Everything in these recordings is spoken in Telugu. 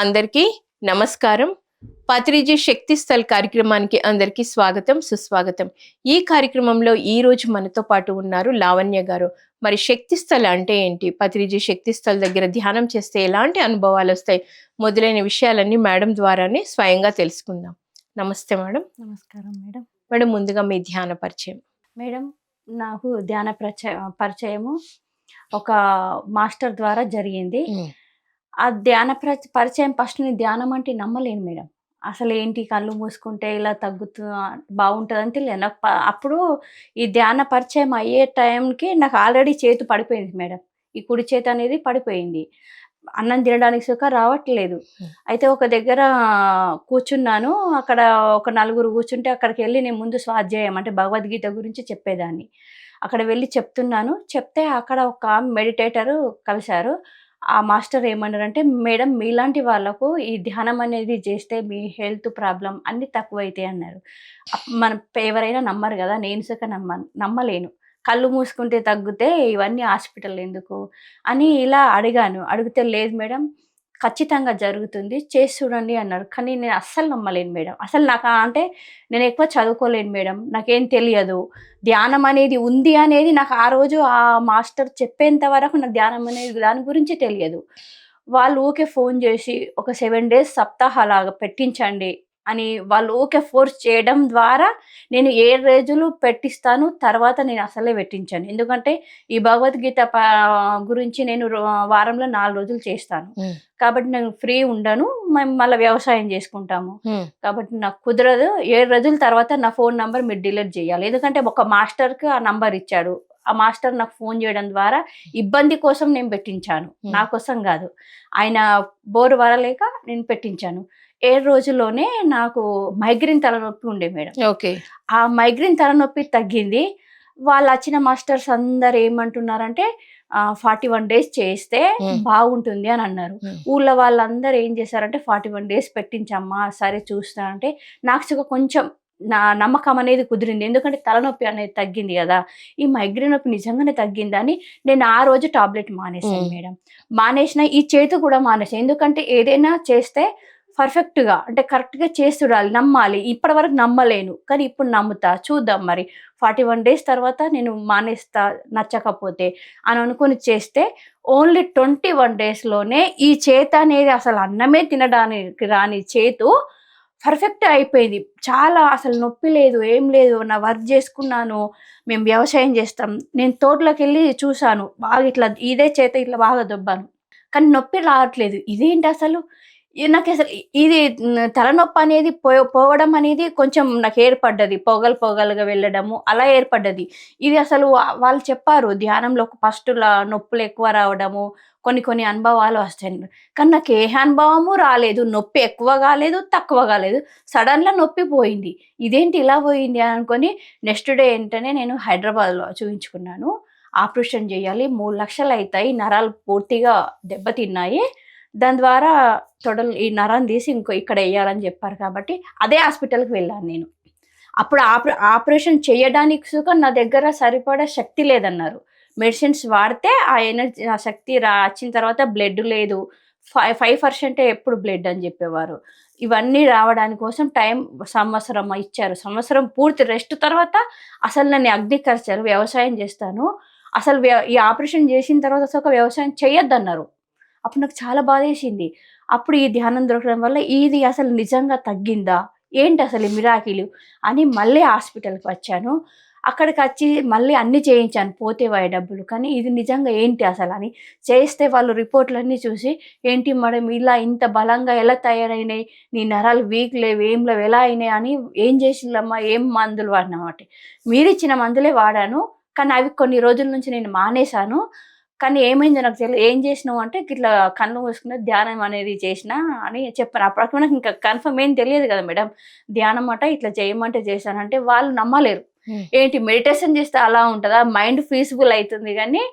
అందరికీ నమస్కారం. పత్రిజీ శక్తి స్థల్ కార్యక్రమానికి అందరికీ స్వాగతం, సుస్వాగతం. ఈ కార్యక్రమంలో ఈ రోజు మనతో పాటు ఉన్నారు లావణ్య గారు. మరి శక్తి స్థల్ అంటే ఏంటి, పత్రిజీ శక్తి స్థల్ దగ్గర ధ్యానం చేస్తే ఎలాంటి అనుభవాలు వస్తాయి, మొదలైన విషయాలన్నీ మేడం ద్వారానే స్వయంగా తెలుసుకుందాం. నమస్తే మేడం. నమస్కారం మేడం. మేడం, ముందుగా మీ ధ్యాన పరిచయం. మేడం, నాకు ధ్యాన పరిచయము ఒక మాస్టర్ ద్వారా జరిగింది. ఆ ధ్యాన పరిచయం ఫస్ట్ నేను ధ్యానం అంటే నమ్మలేను మేడం. అసలు ఏంటి, కళ్ళు మూసుకుంటే ఇలా బాగుంటుందని తెలియదు నాకు. అప్పుడు ఈ ధ్యాన పరిచయం అయ్యే టైంకి నాకు ఆల్రెడీ చేతి పడిపోయింది మేడం. ఈ కుడి చేతి అనేది పడిపోయింది. అన్నం తినడానికి సుఖ రావట్లేదు. అయితే ఒక దగ్గర కూర్చున్నాను. అక్కడ ఒక నలుగురు కూర్చుంటే అక్కడికి వెళ్ళి నేను ముందు స్వాధ్యాయం అంటే భగవద్గీత గురించి చెప్పేదాన్ని. అక్కడ వెళ్ళి చెప్తున్నాను. చెప్తే అక్కడ ఒక మెడిటేటరు కలిశారు. ఆ మాస్టర్ ఏమన్నారంటే, మేడం మీలాంటి వాళ్ళకు ఈ ధ్యానం అనేది చేస్తే మీ హెల్త్ ప్రాబ్లం అన్నీ తక్కువైతాయి అన్నారు. మనం ఎవరైనా నమ్మరు కదా, నేను సుఖ నమ్మలేను. కళ్ళు మూసుకుంటే తగ్గితే ఇవన్నీ హాస్పిటల్ ఎందుకు అని ఇలా అడిగాను. అడిగితే లేదు మేడం, ఖచ్చితంగా జరుగుతుంది, చేసి చూడండి అన్నారు. కానీ నేను అస్సలు నమ్మలేను మేడం. అసలు నాకు అంటే నేను ఎక్కువ చదువుకోలేను మేడం, నాకేం తెలియదు. ధ్యానం అనేది ఉంది అనేది నాకు ఆ రోజు ఆ మాస్టర్ చెప్పేంత వరకు నాకు ధ్యానం అనేది దాని గురించి తెలియదు. వాళ్ళు ఊకే ఫోన్ చేసి ఒక 7 days సప్తాహలాగా పెట్టించండి అని వాళ్ళు ఊకే ఫోర్స్ చేయడం ద్వారా నేను 7 రోజులు పెట్టిస్తాను, తర్వాత నేను అసలే పెట్టించాను. ఎందుకంటే ఈ భగవద్గీత గురించి నేను వారంలో 4 రోజులు చేస్తాను కాబట్టి నేను ఫ్రీ ఉండను. మేము మళ్ళీ వ్యవసాయం చేసుకుంటాము కాబట్టి నాకు కుదరదు. 7 రోజుల తర్వాత నా ఫోన్ నంబర్ మీరు డిలీట్ చేయాలి. ఎందుకంటే ఒక మాస్టర్కి ఆ నంబర్ ఇచ్చాడు. ఆ మాస్టర్ నాకు ఫోన్ చేయడం ద్వారా ఇబ్బంది కోసం నేను పెట్టించాను, నా కోసం కాదు. ఆయన బోరు వరలేక నేను పెట్టించాను. 7 రోజుల్లోనే నాకు మైగ్రేన్ తలనొప్పి ఉండే మేడం. ఓకే. ఆ మైగ్రేన్ తలనొప్పి తగ్గింది. వాళ్ళు వచ్చిన మాస్టర్స్ అందరు ఏమంటున్నారంటే 41 days చేస్తే బాగుంటుంది అని అన్నారు. ఊళ్ళో వాళ్ళందరూ ఏం చేశారంటే 41 days పెట్టించమ్మా, సరే చూస్తా అంటే నాకు కొంచెం నా నమ్మకం అనేది కుదిరింది. ఎందుకంటే తలనొప్పి అనేది తగ్గింది కదా, ఈ మైగ్రేన్ నొప్పి నిజంగానే తగ్గిందని నేను ఆ రోజు టాబ్లెట్ మానేసాను మేడం. మానేసిన ఈ చేతి కూడా మానేసాను. ఎందుకంటే ఏదైనా చేస్తే పర్ఫెక్ట్గా అంటే కరెక్ట్గా చేసి చూడాలి, నమ్మాలి. ఇప్పటి వరకు నమ్మలేను, కానీ ఇప్పుడు నమ్ముతా. చూద్దాం మరి 41 days తర్వాత నేను మానేస్తా నచ్చకపోతే అని అనుకుని చేస్తే ఓన్లీ 21 daysలోనే ఈ చేతి అనేది అసలు అన్నమే తినడానికి రాని చేతు పర్ఫెక్ట్ అయిపోయింది. చాలా అసలు నొప్పి లేదు, ఏం లేదు. నా వర్క్ చేసుకున్నాను. మేము వ్యవసాయం చేస్తాం. నేను తోటలోకి వెళ్ళి చూశాను. బాగా ఇట్లా ఇదే చేత ఇట్లా బాగా దొబ్బాను, కానీ నొప్పి రావట్లేదు. ఇదేంటి అసలు, నాకు అసలు ఇది తలనొప్పి అనేది పోవడం అనేది కొంచెం నాకు ఏర్పడ్డది. పొగలుగా వెళ్ళడము అలా ఏర్పడ్డది. ఇది అసలు వాళ్ళు చెప్పారు ధ్యానంలో ఫస్ట్‌లా నొప్పులు ఎక్కువ రావడము, కొన్ని అనుభవాలు వస్తాయి. కానీ నాకు ఏ అనుభవము రాలేదు. నొప్పి ఎక్కువ కాలేదు, తక్కువ కాలేదు. సడన్‌గా నొప్పి పోయింది. ఇదేంటి ఇలా పోయింది అనుకొని నెక్స్ట్ డే వెంటనే నేను హైదరాబాద్‌లో చూయించుకున్నాను. ఆపరేషన్ చేయాలి, 3 లక్షలు అయితాయి, నరాలు పూర్తిగా దెబ్బతిన్నాయి. దాని ద్వారా తొడలు ఈ నరాన్ని తీసి ఇక్కడ వేయాలని చెప్పారు కాబట్టి అదే హాస్పిటల్‌కి వెళ్ళాను నేను. అప్పుడు ఆపరేషన్ చేయడానికి నా దగ్గర సరిపడా శక్తి లేదన్నారు. మెడిసిన్స్ వాడితే ఆ ఎనర్జీ ఆ శక్తి వచ్చిన తర్వాత బ్లడ్ లేదు. 5% ఎప్పుడు బ్లడ్ అని చెప్పేవారు. ఇవన్నీ రావడానికి కోసం సంవత్సరం ఇచ్చారు. సంవత్సరం పూర్తి రెస్ట్ తర్వాత అసలు నన్ను అగ్రికల్చర్ వ్యవసాయం చేస్తాను, అసలు ఈ ఆపరేషన్ చేసిన తర్వాత వ్యవసాయం చేయొద్దన్నారు. అప్పుడు నాకు చాలా బాధేసింది. అప్పుడు ఈ ధ్యానం దొరకడం వల్ల ఇది అసలు నిజంగా తగ్గిందా, ఏంటి అసలు ఈ మిరాకిలు అని మళ్ళీ హాస్పిటల్‌కి వచ్చాను. అక్కడికి వచ్చి మళ్ళీ అన్నీ చేయించాను, పోతేవాయి డబ్బులు. కానీ ఇది నిజంగా ఏంటి అసలు అని చేస్తే వాళ్ళు రిపోర్ట్‌లన్నీ చూసి, ఏంటి మేడం ఇలా ఇంత బలంగా ఎలా తయారైనాయి, నీ నరాలు వీక్ లేవు, ఏం లేవు, ఎలా అయినాయి అని, ఏం చేసిండ్లమ్మా, ఏం మందులు వాడినావు? మీరిచ్చిన మందులే వాడాను, కానీ అవి కొన్ని రోజుల నుంచి నేను మానేశాను. కానీ ఏమైందో నాకు తెలియదు. ఏం చేసినావు అంటే ఇట్లా కళ్ళు మూసుకున్న ధ్యానం అనేది చేసినా అని చెప్పాను. అప్పటికి నాకు ఇంకా కన్ఫర్మ్ ఏం తెలియదు కదా మేడం. ధ్యానం అట ఇట్లా చేయమంటే చేశానంటే వాళ్ళు నమ్మలేరు. ఏంటి మెడిటేషన్ చేస్తే అలా ఉంటుందా, మైండ్ పీస్ఫుల్ అవుతుంది కానీ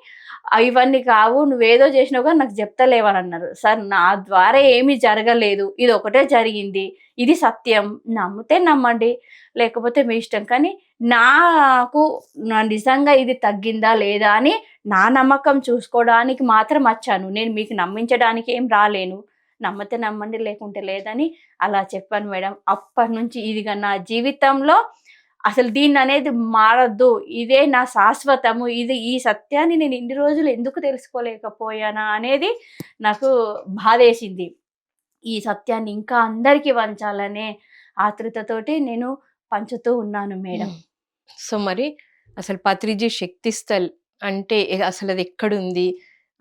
ఇవన్నీ కావు, నువ్వేదో చేసినావు కానీ నాకు చెప్తలేవని అన్నారు. సార్ నా ద్వారా ఏమీ జరగలేదు, ఇది ఒకటే జరిగింది, ఇది సత్యం, నమ్మితే నమ్మండి, లేకపోతే మీ ఇష్టం. కానీ నాకు నిజంగా ఇది తగ్గిందా లేదా అని నా నమ్మకం చూసుకోవడానికి మాత్రం వచ్చాను. నేను మీకు నమ్మించడానికి ఏం రాలేను. నమ్మితే నమ్మండి లేకుంటే లేదని అలా చెప్పాను మేడం. అప్పటి నుంచి ఇదిగా నా జీవితంలో అసలు దీన్ననేది మారొద్దు. ఇదే నా శాశ్వతము. ఈ సత్యాన్ని నేను ఇన్ని రోజులు ఎందుకు తెలుసుకోలేకపోయానా అనేది నాకు బాధేసింది. ఈ సత్యాన్ని ఇంకా అందరికి పంచాలనే ఆతృతతోటి నేను పంచుతూ ఉన్నాను మేడం. సో మరి అసలు పత్రిజీ శక్తిస్థల్ అంటే అసలు అది ఎక్కడుంది?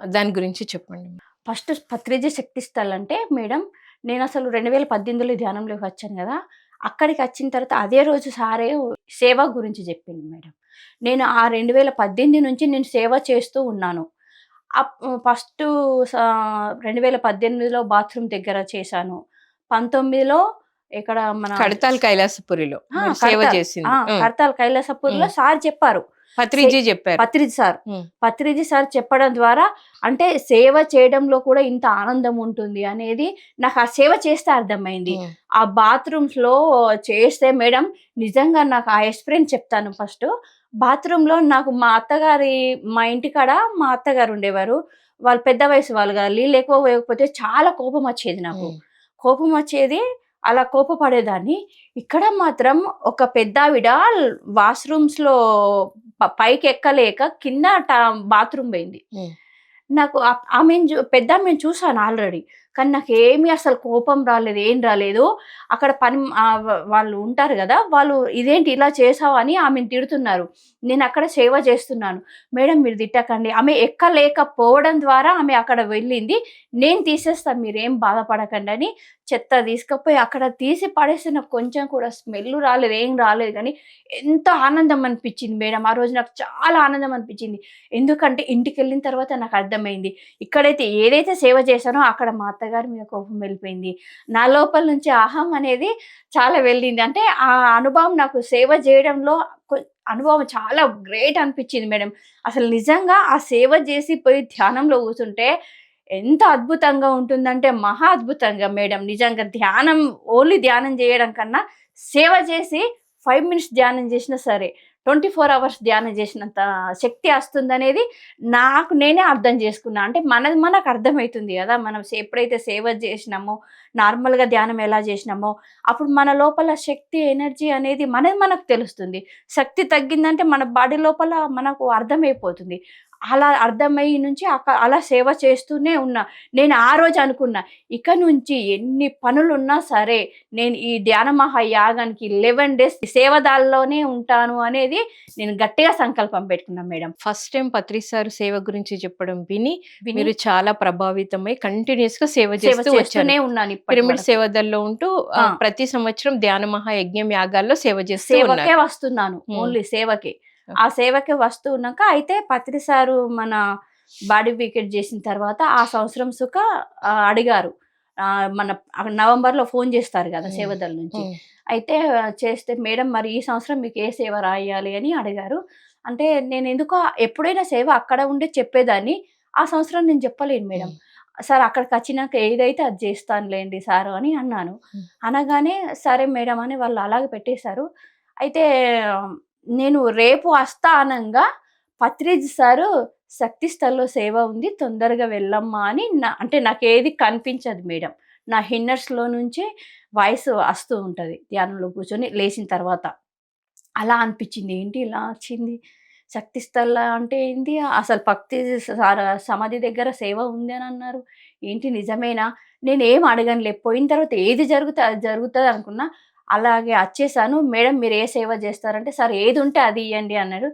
దాని గురించి చెప్పండి. ఫస్ట్ పత్రిజీ శక్తిస్థల్ అంటే మేడం, నేనసలు 2018లో ధ్యానంలోకి వచ్చాను గదా! అక్కడికి వచ్చిన తర్వాత అదే రోజు సారే సేవ గురించి చెప్పిండు మేడం. నేను ఆ 2018 నుంచి నేను సేవ చేస్తూ ఉన్నాను. ఫస్టు సా 2018లో బాత్రూమ్ దగ్గర చేశాను. 19లో ఇక్కడ మన కడతాల్ కైలాసపురిలో మీరు సేవ చేసింది. కడతాల్ కైలాసపూర్‌లో సార్ చెప్పారు. పత్రిజీ చెప్పారు. పత్రిజీ సార్ చెప్పడం ద్వారా అంటే సేవ చేయడంలో కూడా ఇంత ఆనందం ఉంటుంది అనేది నాకు ఆ సేవ చేస్తే అర్థమైంది. ఆ బాత్రూమ్స్‌లో చేస్తే మేడం నిజంగా నాకు ఆ ఎక్స్‌పీరియన్స్ చెప్తాను ఫస్ట్. బాత్రూమ్‌లో నాకు మా ఇంటికాడ మా అత్తగారు ఉండేవారు. వాళ్ళు పెద్ద వయసు వాళ్ళు కదా! నీళ్ళు ఎక్కువ పోయకపోతే చాలా కోపం వచ్చేది నాకు. కోపం వచ్చేది. అలా కోపపడేదాన్ని. ఇక్కడ మాత్రం ఒక పెద్దావిడ వాష్‌రూమ్స్‌లో పైకెక్కలేక కింద బాత్రూమ్ పోయింది. నాకు పెద్దామెను చూసాను ఆల్రెడీ. కానీ నాకేమీ అసలు కోపం రాలేదు. ఏం రాలేదు. అక్కడ వాళ్ళు ఉంటారు గదా! వాళ్ళు ఇదేంటి ఇలా చేసావు అని ఆమెను తిడుతున్నారు. నేనక్కడ సేవ చేస్తున్నాను. మేడం మీరు తిట్టకండి. ఆమె ఎక్కలేకపోవడం ద్వారా ఆమె అక్కడ వెళ్ళింది. నేను తీసేస్తా మీరేం బాధపడకండి అని చెత్త తీసుకపోయి అక్కడ తీసి పడేస్తే నాకు కొంచెం కూడా స్మెల్ రాలేదు. ఏం రాలేదు గానీ ఎంత ఆనందం అనిపించింది మేడం. ఆ రోజు నాకు చాలా ఆనందం అనిపించింది. ఎందుకంటే ఇంటికెళ్ళిన తర్వాత నాకు అర్థమైంది. ఇక్కడైతే ఏదైతే సేవ చేశానో అక్కడ మా అత్తగారి మీద కోపం వెళ్ళిపోయింది. నా లోపల నుంచి అహం అనేది చాలా వెళ్ళింది. అంటే ఆ అనుభవం నాకు సేవ చేయడంలో అనుభవం చాలా గ్రేట్ అనిపించింది మేడం. అసలు నిజంగా ఆ సేవ చేసి పోయి ధ్యానంలో కూర్చుంటే ఎంత అద్భుతంగా ఉంటుందంటే మహా అద్భుతంగా మేడం. నిజంగా ఓన్లీ ధ్యానం చేయడం కన్నా సేవ చేసి 5 మినిట్స్ ధ్యానం చేసినా సరే 24 అవర్స్ ధ్యానం చేసినంత శక్తి వస్తుందనేది నాకు నేనే అర్థం చేసుకున్నా. అంటే మనకు అర్థమైతుంది గదా! మనం ఎప్పుడైతే సేవ చేసినామో, నార్మల్‌గా ధ్యానం ఎలా చేసినామో, అప్పుడు మన లోపల శక్తి, ఎనర్జీ అనేది మనకు తెలుస్తుంది. శక్తి తగ్గిందంటే మన బాడీ లోపల మనకు అర్థమైపోతుంది. అలా అర్థమయ్యి నుంచి అలా సేవ చేస్తూనే ఉన్నా. నేను ఆ రోజు అనుకున్నా, ఇక నుంచి ఎన్ని పనులున్నా సరే, నేను ఈ ధ్యాన మహాయాగానికి 11 డేస్ సేవదాల్లోనే ఉంటాను అనేది నేను గట్టిగా సంకల్పం పెట్టుకున్నా మేడం. ఫస్ట్ టైం పత్రి సార్ సేవ గురించి చెప్పడం విని మీరు చాలా ప్రభావితమై కంటిన్యూస్ గా సేవ చేస్తూనే ఉన్నాను. పిరమిడ్ సేవదల్లో ఉంటూ ప్రతి సంవత్సరం ధ్యాన మహాయజ్ఞం యాగాల్లో సేవకే వస్తున్నాను. ఓన్లీ సేవకే. ఆ సేవకి వస్తూ ఉన్నాక అయితే పత్రి సారు మన బాడీ వీకెట్ చేసిన తర్వాత ఆ సంవత్సరం అడిగారు. మన నవంబర్‌లో ఫోన్ చేస్తారు కదా! సేవదల్ నుంచి. అయితే చేస్తే మేడం మరి ఈ సంవత్సరం మీకు ఏ సేవ రాయాలి అని అడిగారు. అంటే నేను ఎందుకో ఎప్పుడైనా సేవ అక్కడ ఉండే చెప్పేదాన్ని. ఆ సంవత్సరం నేను చెప్పలేను మేడం. సార్ అక్కడికి వచ్చినాక ఏదైతే అది చేస్తానులేండి సారు అని అన్నాను. అనగానే సరే మేడం అని వాళ్ళు అలాగే పెట్టేశారు. అయితే నేను రేపు వస్తా అనంగా పత్రిజీ సారు శక్తిస్థల్లో సేవ ఉంది తొందరగా వెళ్ళమ్మా అని అంటే నాకేది కనిపించదు మేడం. నా ఇన్నర్స్‌లో నుంచి వాయిస్ వస్తూ ఉంటది. ధ్యానంలో కూర్చొని లేచిన తర్వాత. అలా అనిపించింది. ఏంటి ఇలా వచ్చింది? శక్తిస్థల్ అంటే ఏంటి? అసలు సమాధి దగ్గర సేవ ఉంది అని అన్నారు. ఏంటి నిజమేనా? నేనేం అడగనులే. పోయిన తర్వాత ఏది జరుగుతే అది జరుగుతది అనుకున్నా. అలాగే వచ్చేసాను. మేడం మీరు ఏ సేవ చేస్తారంటే, సార్ ఏది ఉంటే అది ఇయ్యండి అన్నారు.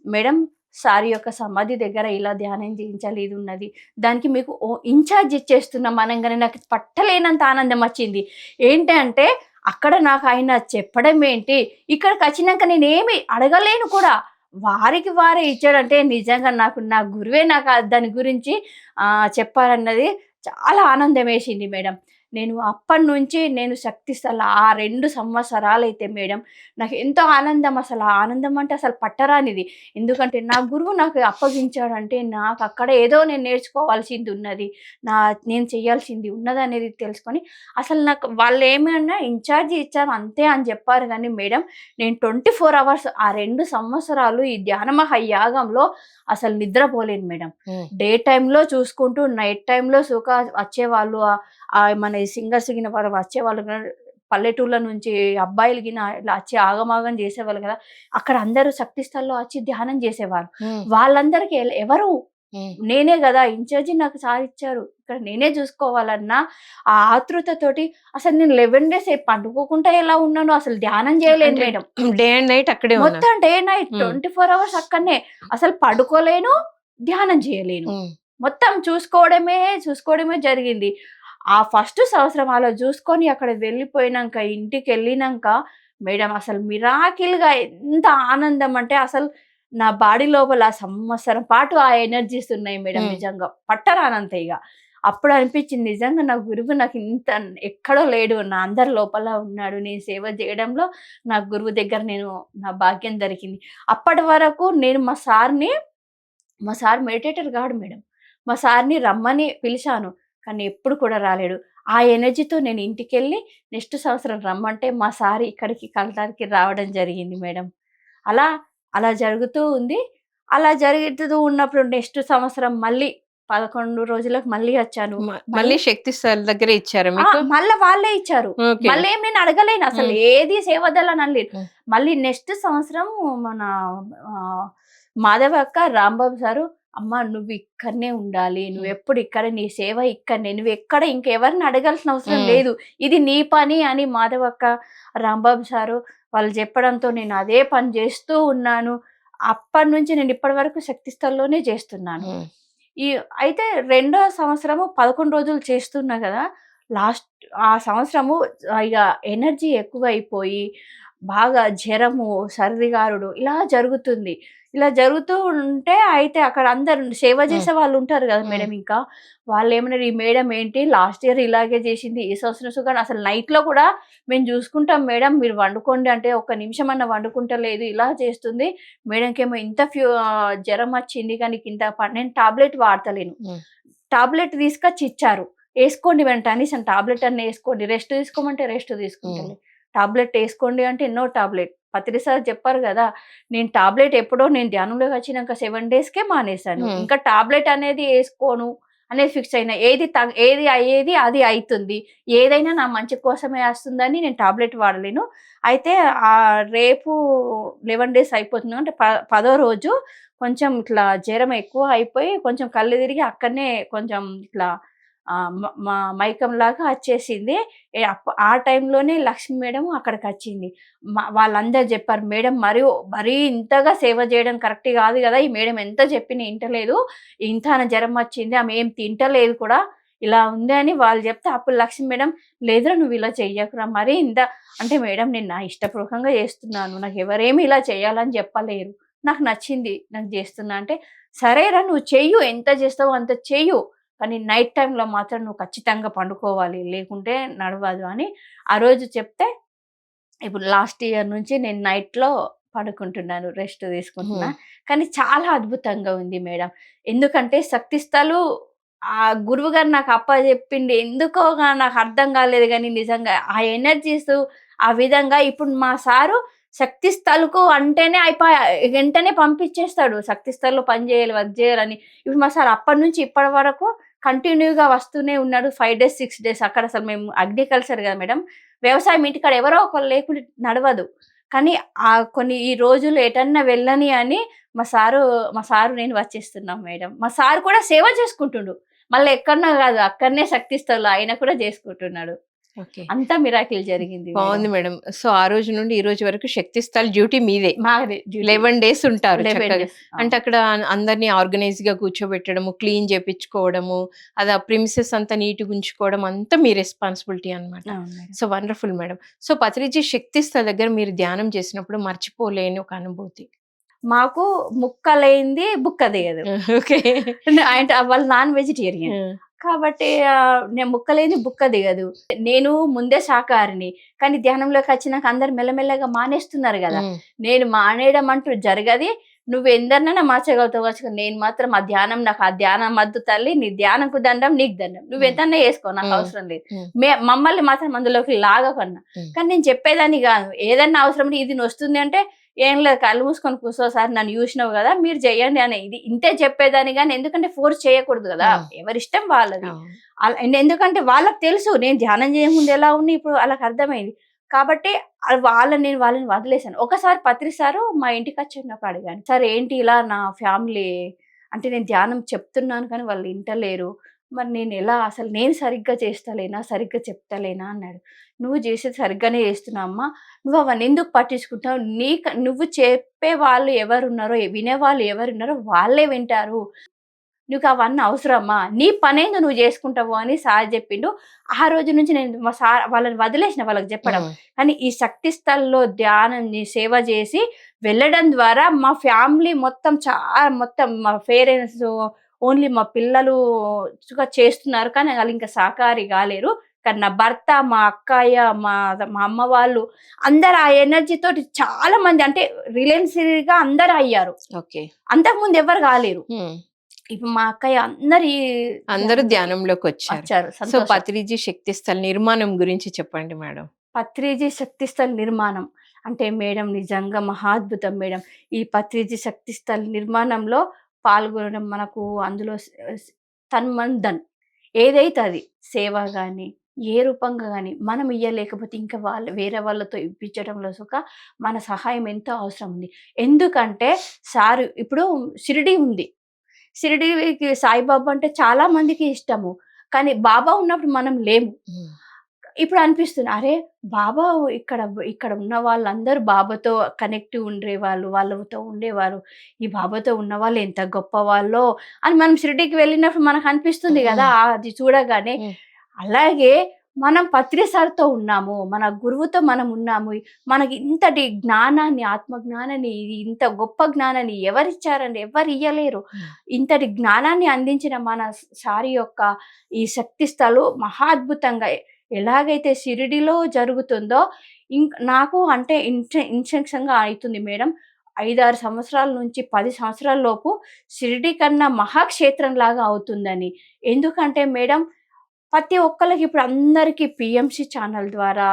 మేడం సార్ యొక్క సమాధి దగ్గర ఇలా ధ్యానం చేయించాలి ఇది ఉన్నది. దానికి మీకు ఇన్‌చార్జ్ ఇచ్చేస్తున్నాం అనంగానే నాకు పట్టలేనంత ఆనందం వచ్చింది. ఏంటంటే అక్కడ నాకు ఆయన చెప్పడం ఏంటి, ఇక్కడికి వచ్చినాక నేనేమి అడగలేను కూడా. వారికి వారే ఇచ్చాడంటే నిజంగా నా గురువే నాకు దాని గురించి చెప్పారన్నది చాలా ఆనందం వేసింది మేడం. నేను అప్పటి నుంచి నేను శక్తి స్థల ఆ 2 సంవత్సరాలు అయితే మేడం నాకు ఎంతో ఆనందం, అసలు ఆ ఆనందం అంటే అసలు పట్టరానిది. ఎందుకంటే నా గురువు నాకు అప్పగించాడంటే నాకు అక్కడ ఏదో నేను నేర్చుకోవాల్సింది ఉన్నది. నేను చేయాల్సింది ఉన్నదనేది తెలుసుకొని అసలు నాకు వాళ్ళేమన్నా ఇన్‌చార్జ్ ఇచ్చారు అంతే అని చెప్పారు గానీ మేడం, నేను 24 అవర్స్ ఆ 2 సంవత్సరాలు ఈ ధ్యాన మహాయాగంలో అసలు నిద్రపోలేను మేడం. డే టైమ్‌లో చూసుకుంటూ నైట్ టైమ్‌లో వచ్చేవాళ్ళు, మన సింగర్స్ గిన వారు వచ్చేవాళ్ళు పల్లెటూర్ల నుంచి అబ్బాయిలు గిన ఇలా వచ్చి ఆగమాగం చేసేవాళ్ళు కదా! అక్కడ అందరూ శక్తి స్థల్లో వచ్చి ధ్యానం చేసేవారు. వాళ్ళందరికీ ఎవరు నేనే గదా! ఇన్‌చార్జి నాకు సార్ ఇచ్చారు. ఇక్కడ నేనే చూసుకోవాలన్న ఆ ఆతృతతోటి అసలు నేను 11 డేస్ పండుకోకుండా ఎలా ఉన్నానో అసలు ధ్యానం చేయలేను అంటే మేడం. డే అండ్ నైట్ అక్కడే ఉన్నారు. మొత్తం డే నైట్ 24 అవర్స్ అక్కడనే. అసలు పడుకోలేను, ధ్యానం చేయలేను. మొత్తం చూసుకోవడమే జరిగింది. ఆ ఫస్ట్ సంవత్సరం అలా చూసుకొని అక్కడ వెళ్ళిపోయినంక, ఇంటికెళ్ళినంక మేడం అసలు మిరాకిల్‌గా ఎంత ఆనందం అంటే అసలు నా బాడీ లోపల సంవత్సరం పాటు ఆ ఎనర్జీస్ ఉన్నాయి మేడం నిజంగా. పట్టరానంత ఇగ. అప్పుడు అనిపించింది నిజంగా నా గురువు నాకు ఇంత ఎక్కడో లేడు. నా అందరి లోపల ఉన్నాడు. నేను సేవ చేయడంలో నా గురువు దగ్గర నా భాగ్యం దొరికింది. అప్పటి వరకు నేను మా సార్ మెడిటేటర్ కాడు మేడం. మా సార్‌ని రమ్మని పిలిచాను. కానీ ఎప్పుడు కూడా రాలేడు. ఆ ఎనర్జీతో నేను ఇంటికెళ్ళి నెక్స్ట్ సంవత్సరం రమ్మంటే మా సార్ ఇక్కడికి కలటానికి రావడం జరిగింది మేడం. అలా, అలా జరుగుతూ ఉంది. అలా జరుగుతూ ఉన్నప్పుడు నెక్స్ట్ సంవత్సరం మళ్ళీ 11 రోజులకు మళ్ళీ వచ్చాను. మళ్ళీ శక్తి స్థల్ దగ్గరే ఇచ్చారా ఆ! మీకు? మళ్ళా వాళ్ళే ఇచ్చారు. ఓకే. మళ్ళేం నేను అడగలేను అసలు ఏది సేవదళం అనలేదు. హ్మ్. మళ్ళీ నెక్స్ట్ సంవత్సరం మన మాధవి అక్క, రాంబాబు సారు, "అమ్మ నువ్వు ఇక్కడనే ఉండాలి. నువ్వెప్పుడు ఇక్కడ నీ సేవ ఇక్కడనే. నువ్వెక్కడ ఇంకెవరిని అడగాల్సిన అవసరం లేదు. ఇది నీ పని" అని మాధవక్క, రాంబాబు సారు వాళ్ళు చెప్పడంతో నేను అదే పని చేస్తూ ఉన్నాను. అప్పటినుంచి నేను ఇప్పటి వరకు శక్తి స్థల్‌లోనే చేస్తున్నాను. ఈ అయితే రెండో సంవత్సరము 11 రోజులు చేస్తున్నా గదా! లాస్ట్ ఆ సంవత్సరము ఇగ ఎనర్జీ ఎక్కువైపోయి, బాగా జరము, సర్దిగారుడు ఇలా జరుగుతుంది. ఇలా జరుగుతూ ఉంటే అయితే అక్కడ అందరూ సేవ చేసే వాళ్ళుంటారు గదా మేడం ఇంకా. వాళ్ళేమన్నారు, "ఈ మేడం ఏంటి లాస్ట్ ఇయర్ ఇలాగే చేసింది. ఈ సంవత్సరం సుగాని అసలు నైట్‌లో కూడా మేము జూసుకుంటాం మేడం. మీరు వండుకోండి" అంటే ఒక్క నిమిషమన్నా వండుకుంటలేదు. ఇలా చేస్తుంది. మేడంకేమో జరమొచ్చింది కానీ నేను టాబ్లెట్ వాడతలేను. టాబ్లెట్ తీసుకొచ్చి ఇచ్చారు. "ఏసుకోండి వెంట" అనేసి టాబ్లెట్ అన్నా ఏసుకోండి. రెస్ట్ తీసుకోమంటే రెస్ట్ తీసుకుంటలే. టాబ్లెట్ ఏసుకోండి అంటే ఎన్నో టాబ్లెట్. పత్రి సార్ చెప్పారు గదా! నేను టాబ్లెట్ ఎప్పుడో నేను ధ్యానంలోకి వచ్చినంక 7 డేస్‌కే మానేశాను. ఇంకా టాబ్లెట్ అనేది ఏసుకోను అనేది ఫిక్స్ అయినా. ఏది అయ్యేది అది అయితుంది. ఏదైనా నా మంచి కోసమే వస్తుందని నేను టాబ్లెట్ వాడలేను. అయితే రేపు 11 డేస్ అయిపోతుంది. అంటే పదో రోజు కొంచెం ఇట్లా జ్వరం ఎక్కువ అయిపోయి కొంచెం కళ్ళు తిరిగి అక్కడనే కొంచెం ఇట్లా మైకంలాగా వచ్చేసింది. ఆ టైంలోనే లక్ష్మి మేడం అక్కడికొచ్చింది. వాళ్ళందరూ జెప్పారు, "మేడం మరీ ఇంతగా సేవ జేయడం కరెక్ట్ గాదు గదా! ఈ మేడం ఎంత చెప్పినా ఇంటలేదు. ఇంతన జరం వచ్చింది. ఆమె ఏం తింటలేదు కూడా. ఇలా ఉంది" అని వాళ్ళు జెప్తే అప్పుడు లక్ష్మి మేడం, "లేదురా నువ్వు ఇలా చెయ్యకురా మరీ ఇంత" అంటే మేడం నేను నా ఇష్టపూర్వకంగా జేస్తున్నాను. నాకెవరేమి ఇలా చేయాలని జెప్పలేరు. నాకు నచ్చింది. నాకు జేస్తున్నా అంటే, "సరేరా నువ్వు చెయ్యు. ఎంత జేస్తావో అంత చెయ్యు. కానీ నైట్ టైమ్‌లో మాత్రం నువ్వు ఖచ్చితంగా పండుకోవాలి. లేకుంటే నడవదు" అని ఆ రోజు చెప్తే, ఇప్పుడు లాస్ట్ ఇయర్ నుంచి నేను నైట్‌లో పడుకుంటున్నాను. రెస్ట్ తీసుకుంటున్నా. కానీ చాలా అద్భుతంగా ఉంది మేడం. ఎందుకంటే శక్తిస్థలు గురువుగారు నాకు అప్పజెప్పింది ఎందుకోగా నాకు అర్థం కాలేదు గానీ నిజంగా ఆ ఎనర్జీసు ఆ విధంగా ఇప్పుడు మా సారు శక్తి స్థల్‌కు అంటేనే వెంటనే పంపించేస్తాడు. శక్తి స్థల్‌లో పని చేయాలి, వర్క్ చేయాలని. ఇప్పుడు మా సార్ అప్పటినుంచి ఇప్పటి వరకు కంటిన్యూ‌గా వస్తూనే ఉన్నాడు. 5 డేస్, 6 డేస్ అక్కడ అసలు మేము అగ్రికల్చర్ కదా మేడం. వ్యవసాయం ఇంటికాడ ఎవరో ఒకళ్ళు లేకుంటే నడవదు. కానీ కొన్ని ఈ రోజులు ఎటన్నా వెళ్ళని అని మా సారు నేను వచ్చేస్తున్నాం మేడం. మా సారు కూడా సేవ చేసుకుంటుండు. మళ్ళా ఎక్కడనో గాదు అక్కడనే శక్తి స్థల్‌లో ఆయన కూడా చేసుకుంటున్నాడు. ఓకే. అంతా మిరాకిల్ జరిగింది బావుంది మేడం. సో, ఆ రోజు నుండి ఈ రోజు వరకు శక్తి స్థల్ డ్యూటీ మీదే. మాది డ్యూటీ. 11 డేస్ ఉంటారు 11 చక్కగా. డేస్. అంటే అక్కడ అందరిని ఆర్గనైజ్‌గా కూర్చోబెట్టడము, క్లీన్ చేపించుకోవడము, అది ఆ ప్రిమిసెస్ అంతా నీట్‌గా ఉంచుకోవడం అంతా మీ రెస్పాన్సిబిలిటీ అన్నమాట. అవును madam. So, wonderful madam. So, Patriji Shakti Sthal దగ్గర మీరు ధ్యానం చేసినప్పుడు మర్చిపోలేని ఒక అనుభూతి. మాకు ముక్క లేనిది బుక్క దిగదు. ఓకే. అంటే వాళ్ళు నాన్ వెజిటేరియన్. కాబట్టి నేను ముక్కలేని బుక్క దిగదు. నేను ముందే శాకాహారిని. కానీ ధ్యానంలోకి వచ్చినాక అందరూ మెల్లమెల్లగా మానేస్తున్నారు గదా! ఉమ్, నేను మానేయడం అంటూ జరగది. నువ్వు ఎందరినైనా మార్చగలుగుతావు కావచ్చు. నేను మాత్రం ఆ ధ్యానం నాకు ఆ ధ్యానం వద్దు తల్లి. నీ ధ్యానంకు దండం, నీకు దండం. నువ్వెంతన్నా చేసుకో నాకు ఉమ్, అవసరం లేదు. ఉమ్, మమ్మల్ని మాత్రం అందులోకి లాగకన్నా. ఉమ్, కానీ నేను చెప్పేదాన్ని గాదు. ఏదన్నా అవసరం ఉంటే ఇది నొస్తుంది అంటే, ఏం లేదు కళ్ళు మూసుకొని కూర్చో సార్ నన్ను చూసినావు గదా! మీరు చేయండి అని ఇంతే చెప్పేదాన్ని గాని ఎందుకంటే ఫోర్స్ చేయకూడదు గదా! ఉమ్, ఎవరిష్టం వాళ్ళది. అవును. ఎందుకంటే వాళ్ళకి తెలుసు నేను ధ్యానం చేయకముందు ఎలా ఉన్నా ఇప్పుడు వాళ్ళకి అర్థమైంది. కాబట్టి వాళ్ళని వదిలేసాను. ఒకసారి పత్రి సారు మా ఇంటికొచ్చినప్పుడు అడిగాను. "సార్ ఏంటి ఇలా నా ఫ్యామిలీ అంటే నేను ధ్యానం చెప్తున్నాను కానీ వాళ్ళు ఇంటలేరు. మరి నేనెలా అసలు నేను సరిగ్గా చేస్తలేనా? సరిగ్గా చెప్తలేనా?" అన్నాడు. "నువ్వు చేసేది సరిగ్గానే చేస్తున్నావు అమ్మా. నువ్వు అవన్నీ ఎందుకు పట్టించుకుంటావు? నువ్వు చెప్పే వాళ్ళు ఎవరున్నారో, వినేవాళ్ళు ఎవరున్నారో వాళ్ళే వింటారు. నీకవన్నీ అవసరమా? నీ పనేందో నువ్వు జేసుకుంటావు అని సార్ జెప్పిండు. ఆ రోజు నుంచి నేను మా సార్ వాళ్ళని వదిలేసిన వాళ్ళకి జెప్పడం. ఉమ్, కానీ ఈ శక్తి స్థల్‌లో సేవ జేసి వెళ్ళడం ద్వారా మా ఫ్యామిలీ మొత్తం మొత్తం మా పేరెంట్సు ఓన్లీ మా పిల్లలు చేస్తున్నారు. కానీ ఆళ్ళింక శాకాహారి గాలేరు. కానీ నా భర్త, మా అక్కయ్య, మా అమ్మ వాళ్ళు అందరూ ఆ ఎనర్జీ తోటి చాలా మంది అంటే రిలయన్స్‌గా అందరూ అయ్యారు. ఓకే. అంతకుముందు ఎవ్వరు గాలేరు. ఉమ్, ఇప్పుడు మా అక్కయ్య అందరూ ధ్యానంలోకి వచ్చారు. వచ్చారు. సో సంతోషం. పత్రిజీ శక్తి స్థల్ నిర్మాణం గురించి చెప్పండి మేడం. పత్రిజీ శక్తిస్థల్ నిర్మాణం. అంటే మేడం నిజంగా మహాద్భుతం మేడం. ఈ పత్రిజీ శక్తిస్థల్ నిర్మాణంలో పాల్గొనడం మనకు అందులో స్ స్ తన్మన్ ఏదైతే అది సేవ గాని, ఏ రూపంగా గాని మనం ఇయ్యలేకపోతే ఇంకా వేరే వాళ్ళతో ఇప్పించడంలో మన సహాయం ఎంతో అవసరం ఉంది. ఎందుకంటే సారు ఇప్పుడు షిరిడీ ఉంది. షిరిడీకి సాయిబాబా అంటే చాలా మందికి ఇష్టము. కానీ బాబా ఉన్నప్పుడు మనం లేము. ఉమ్, ఇప్పుడు అనిపిస్తుంది. అరే! బాబా ఇక్కడ ఇక్కడ ఉన్న వాళ్ళందరూ బాబాతో కనెక్ట్ ఉండేవాళ్ళు. వాళ్ళతో ఉండేవారు. ఈ బాబాతో ఉన్నవాళ్ళు ఎంత గొప్పవాళ్ళో అని మనం షిరిడీకి వెళ్ళినప్పుడు మనకు అనిపిస్తుంది గదా! ఉమ్, అది చూడగానే. ఉమ్, అలాగే మనం పత్రి సార్‌తో ఉన్నాము. మన గురువుతో మనం ఉన్నాము. మనకి ఇంతటి జ్ఞానాన్ని, ఆత్మ జ్ఞానాన్ని, ఇంత గొప్ప జ్ఞానాన్ని ఎవరిచ్చారండి? ఎవరు ఇయ్యలేరు. ఉమ్, ఇంతటి జ్ఞానాన్ని అందించిన మన సార్ యొక్క ఈ శక్తి స్థలు మహాద్భుతంగా ఎలాగైతే షిరిడీలో జరుగుతుందో నాకు అంటే ఇన్‌స్ట్రక్షన్‌గా అయితుంది మేడం. 5, 6 సంవత్సరాల నుంచి 10 సంవత్సరాల లోపు షిరిడీ కన్నా మహాక్షేత్రంలాగా అవుతుందని. ఎందుకంటే మేడం ప్రతి ఒక్కళ్ళకి ఇప్పుడు అందరికి పీఎంసీ ఛానల్ ద్వారా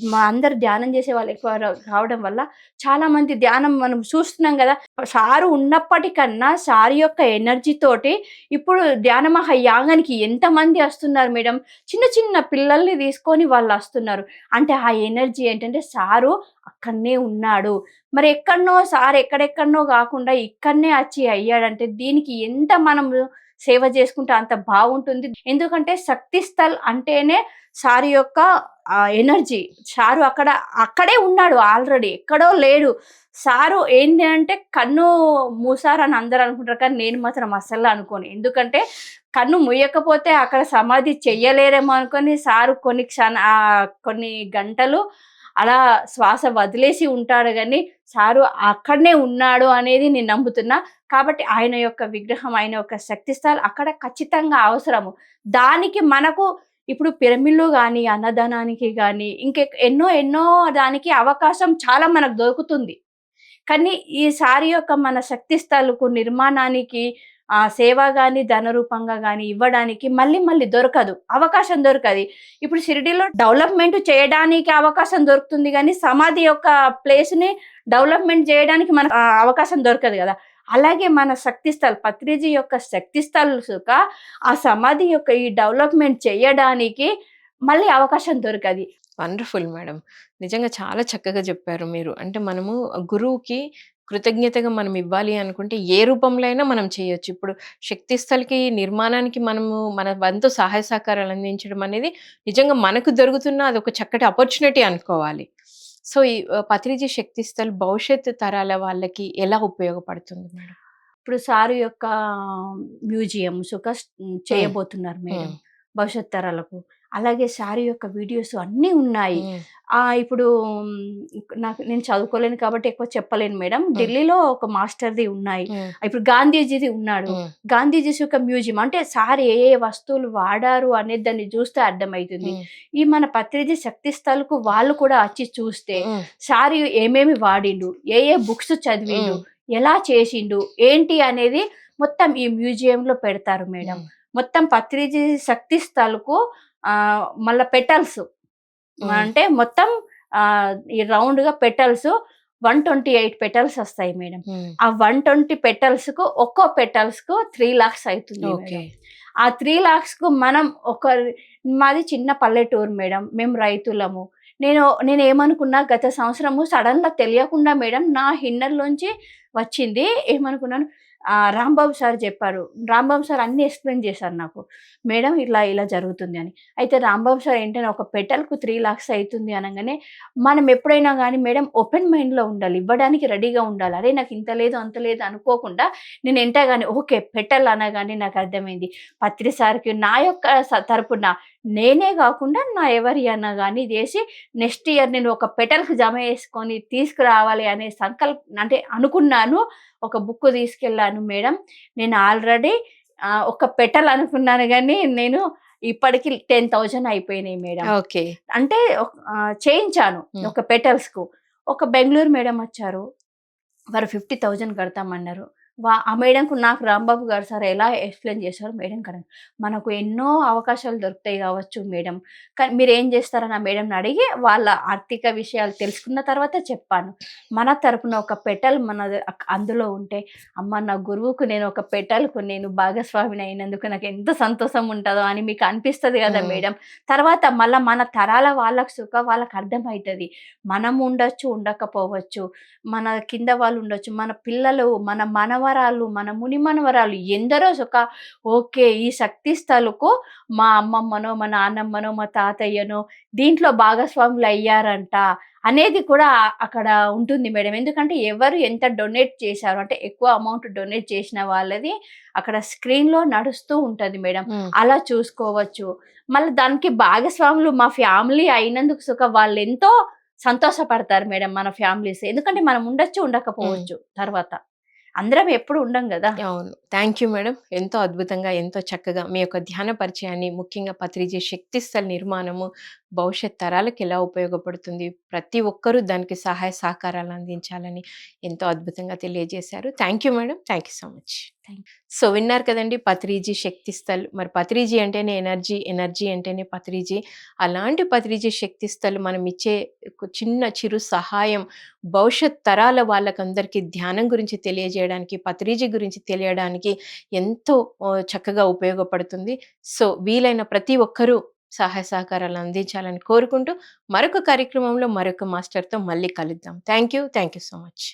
మా అందరు ధ్యానం చేసే వాళ్ళు ఎక్కువ రావడం వల్ల చాలా మంది ధ్యానం మనం చూస్తున్నాం గదా! సారు ఉన్నప్పటికన్నా సారు యొక్క ఎనర్జీ తోటి ఇప్పుడు ధ్యాన మహాయాగానికి ఎంతమంది వస్తున్నారు మేడం. చిన్న చిన్న పిల్లల్ని తీసుకొని వాళ్ళొస్తున్నారు. అంటే ఆ ఎనర్జీ ఏంటంటే సారు అక్కడనే ఉన్నాడు. మరి ఎక్కడనో సారు ఎక్కడెక్కడనో గాకుండా ఇక్కడనే అచ్చి అయ్యాడంటే దీనికి ఎంత మనము సేవ చేసుకుంటే అంత బావుంటుంది. ఎందుకంటే శక్తి స్థల్ అంటేనే సారు యొక్క ఎనర్జీ. సారు అక్కడే ఉన్నాడు ఆల్రెడీ. ఎక్కడో లేడు. సారు ఏంటి అంటే కన్ను మూసారని అందరూ అనుకుంటారు. కానీ నేను మాత్రం అస్సలు అనుకోను. ఎందుకంటే కన్ను మూయకపోతే అక్కడ సమాధి చెయ్యలేరేమో అనుకోని సారు కొన్ని గంటలు అలా శ్వాస వదిలేసి ఉంటాడు గానీ, సారు అక్కడనే ఉన్నాడు అనేది నేను నమ్ముతున్నా. కాబట్టి ఆయన యొక్క విగ్రహం, ఆయన యొక్క శక్తి స్థల్ అక్కడ ఖచ్చితంగా అవసరము. దానికి మనకు ఇప్పుడు పిరమిడ్‌లు గాని, అన్నదానానికి గాని, ఎన్నో ఎన్నో దానికి అవకాశం చాలా మనకు దొరుకుతుంది. కానీ ఈసారి యొక్క మన శక్తి స్థలుకు నిర్మాణానికి సేవ గాని, ధన రూపంగా గాని ఇవ్వడానికి మళ్ళీ మళ్ళీ దొరకదు. అవకాశం దొరకది. ఇప్పుడు షిరిడీలో డెవలప్‌మెంట్ చేయడానికి అవకాశం దొరుకుతుంది గానీ, సమాధి యొక్క ప్లేస్‌ని డెవలప్‌మెంట్ చేయడానికి మనకు అవకాశం దొరకదు గదా! అలాగే మన శక్తి స్థల్ పత్రిజీ యొక్క శక్తి స్థల్ ఆ సమాధి యొక్క ఈ డెవలప్‌మెంట్ చేయడానికి మళ్ళీ అవకాశం దొరకది. Wonderful madam. నిజంగా చాలా చక్కగా చెప్పారు మీరు. అంటే మనము గురువుకి కృతజ్ఞతగా మనం ఇవ్వాలి అనుకుంటే ఏ రూపంలో అయినా మనం చేయొచ్చు. ఇప్పుడు శక్తి స్థల్‌కి నిర్మాణానికి మనము మన వంతు సహాయ సహకారాలు అందించడం అనేది నిజంగా మనకు దొరుకుతున్న అదొక చక్కటి ఆపర్చునిటీ అనుకోవాలి. సో, ఈ పత్రిజీ శక్తి స్థల్ భవిష్యత్తు తరాల వాళ్ళకి ఎలా ఉపయోగపడుతుంది మేడం? ఇప్పుడు సారు యొక్క మ్యూజియం హ్మ్. చేయబోతున్నారు మేడం. హ్మ్. భవిష్యత్ తరాలకు. అలాగే శారీ యొక్క వీడియోస్ అన్నీ ఉన్నాయి. ఉమ్, ఇప్పుడు నేను చదువుకోలేను కాబట్టి ఎక్కువ చెప్పలేను మేడం. ఉమ్, ఢిల్లీలో ఒక మాస్టర్‌ది ఉన్నాయి. ఉమ్, ఇప్పుడు గాంధీజీది ఉన్నాడు. ఉమ్, గాంధీజీ యొక్క మ్యూజియం అంటే సార్ ఏ ఏ వస్తువులు వాడారు అనేది దాన్ని చూస్తే అర్థమైతుంది. ఉమ్, ఈ మన పత్రిజీ శక్తి స్థల్‌కు వాళ్ళు కూడా వచ్చి చూస్తే ఉమ్, సార్ ఏమేమి వాడిండు, ఏ ఏ బుక్స్ చదివిండు, ఉమ్, ఎలా చేసిండు, ఏంటి అనేది మొత్తం ఈ మ్యూజియంలో పెడతారు మేడం. ఉమ్, మొత్తం పత్రిజీ శక్తి స్థల్‌కు మళ్ళా పెటల్స్ ఉమ్, అంటే మొత్తం ఈ రౌండ్‌గా పెటల్స్ 128 పెటల్స్ వస్తాయి మేడం. ఉమ్. ఆ 120 పెటల్స్‌కు ఒక్కో పెటల్స్‌కు 3,00,000 అయితుంది ఓకే. మేడం. ఆ 3,00,000కు మనం మాది చిన్న పల్లెటూరు మేడం. మేము రైతులము. నేనేమనుకున్నా గత సంవత్సరము సడెన్‌గా తెలియకుండా మేడం నా ఇన్నర్‌లోంచి వచ్చింది. ఏమనుకున్నాను రాంబాబు సార్ చెప్పారు. రాంబాబు సార్ అన్నీ ఎక్స్‌ప్లెయిన్ చేశారు నాకు. మేడం ఇట్లా ఇలా జరుగుతుంది అని. అయితే రాంబాబు సార్ ఏంటంటే ఒక పెటల్‌కు 3,00,000 అయితుంది అనంగానే మనం ఎప్పుడైనా గానీ మేడం ఓపెన్ మైండ్‌లో ఉండాలి. ఇవ్వడానికి రెడీగా ఉండాలి. అరే! నాకు ఇంత లేదు, అంత లేదు అనుకోకుండా నేను ఎంతగాని ఓకే. పెటల్ అనగానే నాకు అర్థమైంది. పత్రి సార్‌కి నా యొక్క తరపున నేనే గాకుండా నా ఎవరి అన్నా గాని చేసి నెక్స్ట్ ఇయర్ నేను ఒక పెటల్‌కి జమ చేసుకొని తీసుకురావాలి అనే అంటే అనుకున్నాను. ఒక బుక్ తీసుకెళ్ళాను మేడం. నేను ఆల్రెడీ ఒక పెటల్ అనుకున్నాను గానీ నేను ఇప్పటికి 10,000 అయిపోయినాయి మేడం. ఓకే. అంటే చేయించాను ఉమ్, ఒక పెటల్స్‌కు. ఒక బెంగుళూరు మేడం వచ్చారు. వారు 50,000 కడతామన్నారు. ఆ మేడంకు నాకు రాంబాబు గారు సార్ ఎలా ఎక్స్‌ప్లెయిన్ చేశారో మేడంకి అడగండి. మనకు ఎన్నో అవకాశాలు దొరుకుతాయి కావచ్చు మేడం. కానీ మీరేం చేస్తారని ఆ మేడంని అడిగి వాళ్ళ ఆర్థిక విషయాలు తెలుసుకున్న తర్వాత చెప్పాను. మన తరపున ఒక పెటల్ మనది అందులో ఉంటే అమ్మ నా గురువుకు నేను ఒక పెటల్‌కు నేను భాగస్వామిని అయినందుకు నాకు ఎంత సంతోషం ఉంటదో అని మీకు అనిపిస్తది కదా ఉమ్, మేడం. తర్వాత మళ్ళా మన తరాల వాళ్ళకి అర్థమైతది. మనం ఉండొచ్చు, ఉండకపోవచ్చు. మన కింద వాళ్ళు ఉండొచ్చు. మన పిల్లలు, మన మనవరాళ్ళు, మన ముని మనవరాళ్ళు ఎందరో ఓకే. ఈ శక్తి స్థలుకు మా అమ్మమ్మనో, మా నాన్నమ్మనో, మా తాతయ్యనో దీంట్లో భాగస్వాములయ్యారంట అనేది కూడా అక్కడ ఉంటుంది మేడం. ఎందుకంటే ఎవరు ఎంత డొనేట్ చేశారు అంటే ఎక్కువ అమౌంట్ డొనేట్ చేసిన వాళ్ళది అక్కడ స్క్రీన్‌లో నడుస్తూ ఉంటది మేడం. ఉమ్, అలా చూసుకోవచ్చు. మళ్ళీ దానికి భాగస్వాములు మా ఫ్యామిలీ అయినందుకు వాళ్ళెంతో సంతోషపడతారు మేడం మన ఫ్యామిలీస్. ఎందుకంటే మనం ఉండొచ్చు, ఉమ్. ఉండకపోవచ్చు తర్వాత. అందరం ఎప్పుడు ఉండం గదా! అవును. Thank you madam. ఎంతో అద్భుతంగా, ఎంతో చక్కగా మీ యొక్క ధ్యాన పరిచయాన్ని, ముఖ్యంగా పత్రిజీ శక్తి స్థల్ నిర్మాణము భవిష్యత్ తరాలకు ఎలా ఉపయోగపడుతుంది, ప్రతి ఒక్కరూ దానికి సహాయ సహకారాలు అందించాలని ఎంతో అద్భుతంగా తెలియజేశారు. Thank you madam. Thank you so much. Thank so విన్నారు కదండీ పత్రిజీ శక్తి స్థల్. మరి పత్రిజీ అంటేనే ఎనర్జీ, ఎనర్జీ అంటేనే పత్రిజీ. అలాంటి పత్రిజీ శక్తి స్థల్ మనం ఇచ్చే చిన్న చిరు సహాయం భవిష్యత్ తరాల వాళ్ళకందరికీ ధ్యానం గురించి తెలియజేయడానికి, పత్రిజీ గురించి తెలియడానికి ఎంతో చక్కగా ఉపయోగపడుతుంది. సో వీలైన ప్రతి ఒక్కరూ సహాయ సహకారాలు అందించాలని కోరుకుంటూ మరొక కార్యక్రమంలో మరొక మాస్టర్‌తో మళ్ళీ కలుద్దాం. Thank you. Thank you so much.